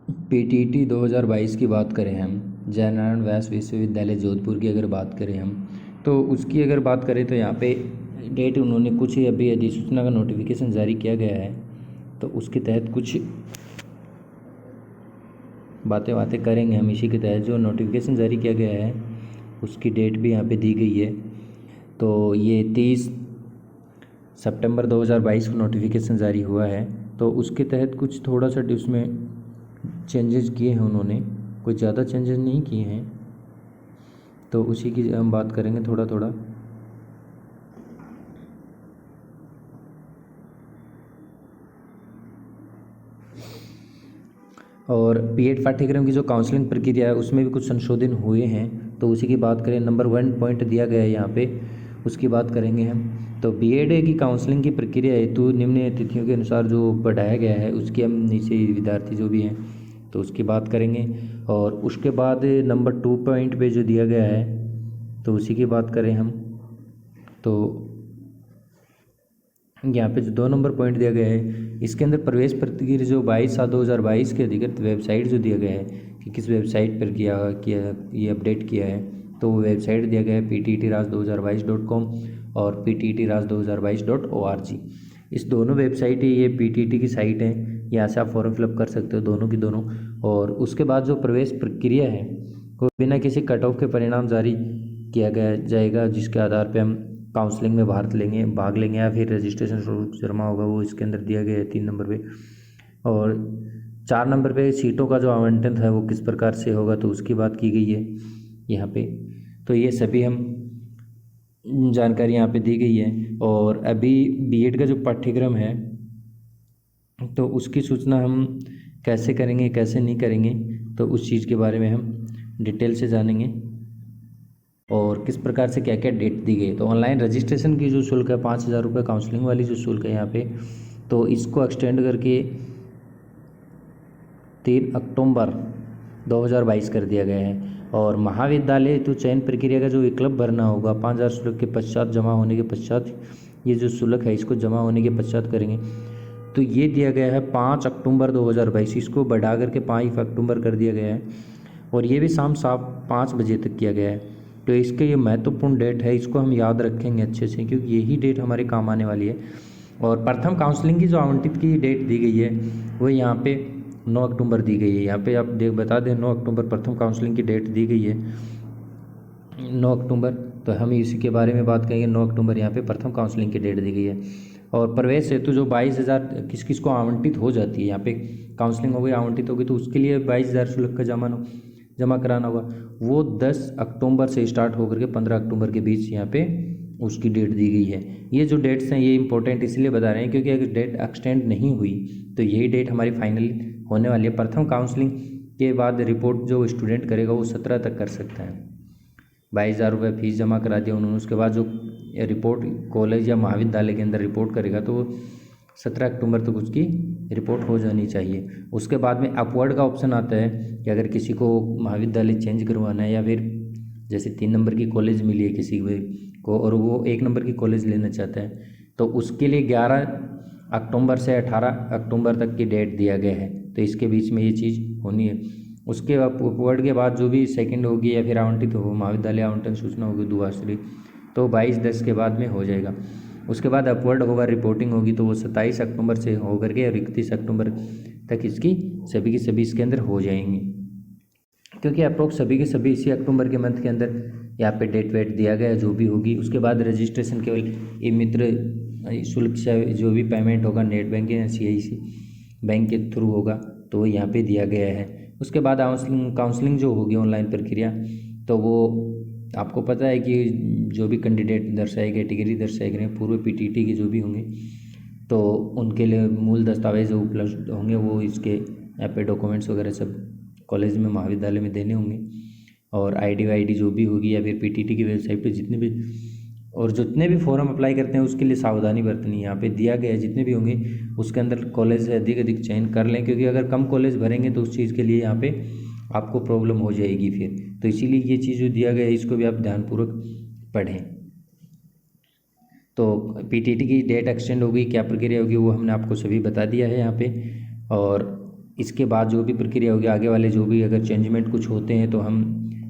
PTT 2022 की बात करें हम, जयनारायण व्यास विश्वविद्यालय जोधपुर की अगर बात करें हम, तो उसकी अगर बात करें तो यहाँ पे डेट उन्होंने कुछ ही अभी अधिसूचना का नोटिफिकेशन जारी किया गया है, तो उसके तहत कुछ बातें करेंगे हम। इसी के तहत जो नोटिफिकेशन जारी किया गया है उसकी डेट भी यहाँ पे दी गई है। तो ये 30 सितंबर 2022 को नोटिफिकेशन जारी हुआ है। तो उसके तहत कुछ थोड़ा सा उसमें चेंजेस किए हैं उन्होंने, कोई ज़्यादा चेंजेस नहीं किए हैं, तो उसी की हम बात करेंगे थोड़ा थोड़ा। और बीएड पाठ्यक्रम की जो काउंसलिंग प्रक्रिया है उसमें भी कुछ संशोधन हुए हैं, तो उसी की बात करें। नंबर 1 पॉइंट दिया गया है यहाँ पे, उसकी बात करेंगे हम। तो बीएड की काउंसलिंग की प्रक्रिया हेतु निम्न तिथियों के अनुसार जो बढ़ाया गया है उसकी हम नीचे विद्यार्थी जो भी हैं तो उसकी बात करेंगे। और उसके बाद नंबर 2 पॉइंट पे जो दिया गया है तो उसी की बात करें हम, तो यहाँ पे जो 2 नंबर पॉइंट दिया गया है इसके अंदर प्रवेश प्रक्रिया जो 22/7/2022 के अधिकृत वेबसाइट जो दिया गया है कि किस वेबसाइट पर किया ये अपडेट किया है, तो वो वेबसाइट दिया गया है pttraj2022.com और pttraj2022.org। इस दोनों वेबसाइट ये पीटीटी की साइट है, यहाँ से आप फॉर्म फिलअप कर सकते हो दोनों की दोनों। और उसके बाद जो प्रवेश प्रक्रिया है वो बिना किसी कट ऑफ के परिणाम जारी किया गया जाएगा, जिसके आधार पे हम काउंसलिंग में भाग लेंगे या फिर रजिस्ट्रेशन शुल्क जमा होगा वो इसके अंदर दिया गया है 3 नंबर पे। और 4 नंबर पे सीटों का जो आवंटन है वो किस प्रकार से होगा तो उसकी बात की गई है यहाँ पे। तो ये सभी हम जानकारी यहाँ पे दी गई है। और अभी बीएड का जो पाठ्यक्रम है तो उसकी सूचना हम कैसे करेंगे कैसे नहीं करेंगे, तो उस चीज़ के बारे में हम डिटेल से जानेंगे और किस प्रकार से क्या क्या डेट दी गई। तो ऑनलाइन रजिस्ट्रेशन की जो शुल्क है 5,000 रुपये, काउंसलिंग वाली जो शुल्क है यहाँ पे, तो इसको एक्सटेंड करके 3 अक्टूबर 2022 कर दिया गया है। और महाविद्यालय तो चयन प्रक्रिया का जो विकल्प भरना होगा 5,000 शुल्क के पश्चात जमा होने के पश्चात, ये जो शुल्क है इसको जमा होने के पश्चात करेंगे। तो ये दिया गया है 5 अक्टूबर 2022, इसको बढ़ा करके 5 अक्टूबर कर दिया गया है और ये भी शाम 5 बजे तक किया गया है। तो इसके ये महत्वपूर्ण डेट है, इसको हम याद रखेंगे अच्छे से क्योंकि यही डेट हमारे काम आने वाली है। और प्रथम काउंसलिंग की जो आवंटित की डेट दी गई है वो यहाँ पे 9 अक्टूबर दी गई है। यहाँ पे आप बता दें 9 अक्टूबर प्रथम काउंसलिंग की डेट दी गई है 9 अक्टूबर। तो हम इसी के बारे में बात करेंगे। 9 अक्टूबर यहाँ पे प्रथम काउंसलिंग की डेट दी गई है। और प्रवेश हेतु जो 22,000 किस किस को आवंटित हो जाती है, यहाँ पे काउंसलिंग हो गई आवंटित होगी तो उसके लिए 22,000 शुल्क का जमा कराना होगा। वो 10 अक्टूबर से स्टार्ट होकर के 15 अक्टूबर के बीच यहाँ पे उसकी डेट दी गई है। ये जो डेट्स हैं ये इंपॉर्टेंट इसलिए बता रहे हैं क्योंकि अगर डेट एक्सटेंड नहीं हुई तो यही डेट हमारी फाइनल होने वाली है। प्रथम काउंसलिंग के बाद रिपोर्ट जो स्टूडेंट करेगा वो 17 तक कर सकता है। 22,000 रुपये फीस जमा करा दिया उन्होंने, उसके बाद जो रिपोर्ट कॉलेज या महाविद्यालय के अंदर रिपोर्ट करेगा तो 17 अक्टूबर तक उसकी रिपोर्ट हो जानी चाहिए। उसके बाद में अपवर्ड का ऑप्शन आता है कि अगर किसी को महाविद्यालय चेंज करवाना है या फिर जैसे 3 नंबर की कॉलेज मिली है किसी को और वो 1 नंबर की कॉलेज लेना चाहता है तो उसके लिए 11 अक्टूबर से 18 अक्टूबर तक की डेट दिया गया है। तो इसके बीच में ये चीज़ होनी है। उसके अपवर्ड के बाद जो भी सेकंड होगी या फिर आवंटित हो महाविद्यालय आवंटन सूचना होगी द्विवार्षिक तो 22/10 के बाद में हो जाएगा। उसके बाद अपवर्ड होगा रिपोर्टिंग होगी तो वो 27 अक्टूबर से होकर के और 31 अक्टूबर तक इसकी सभी की सभी इसके अंदर हो जाएंगी, क्योंकि अप्रोक्स सभी के सभी इसी अक्टूबर के मंथ के अंदर यहाँ पे डेट वेट दिया गया है जो भी होगी। उसके बाद रजिस्ट्रेशन केवल ई मित्र शुल्क से जो भी पेमेंट होगा नेट बैंकिंग या CIC बैंक के थ्रू होगा तो वो यहाँ पे दिया गया है। उसके बाद काउंसलिंग जो होगी ऑनलाइन प्रक्रिया तो वो आपको पता है कि जो भी कैंडिडेट दर्शाए कैटेगरी दर्शाए गए पूर्व पीटीटी के जो भी होंगे तो उनके लिए मूल दस्तावेज जो उपलब्ध होंगे वो इसके यहाँ पे डॉक्यूमेंट्स वगैरह सब कॉलेज में महाविद्यालय में देने होंगे। और आईडी जो भी होगी या फिर पीटीटी की वेबसाइट पे जितने भी फॉर्म अप्लाई करते हैं उसके लिए सावधानी बरतनी यहाँ पे दिया गया है। जितने भी होंगे उसके अंदर कॉलेज से अधिक चयन कर लें, क्योंकि अगर कम कॉलेज भरेंगे तो उस चीज़ के लिए यहाँ पे आपको प्रॉब्लम हो जाएगी फिर। तो इसीलिए ये चीज़ जो दिया गया है इसको भी आप ध्यानपूर्वक पढ़ें। तो पीटीटी की डेट एक्सटेंड होगी क्या प्रक्रिया होगी वो हमने आपको सभी बता दिया है यहाँ पे। और इसके बाद जो भी प्रक्रिया होगी, आगे वाले जो भी अगर चेंजमेंट कुछ होते हैं तो हम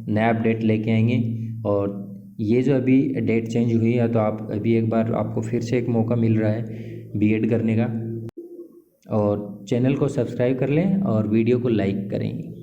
नया अपडेट लेके आएंगे। और ये जो अभी डेट चेंज हुई है तो आप अभी एक बार आपको फिर से एक मौका मिल रहा है बीएड करने का। और चैनल को सब्सक्राइब कर लें और वीडियो को लाइक करें।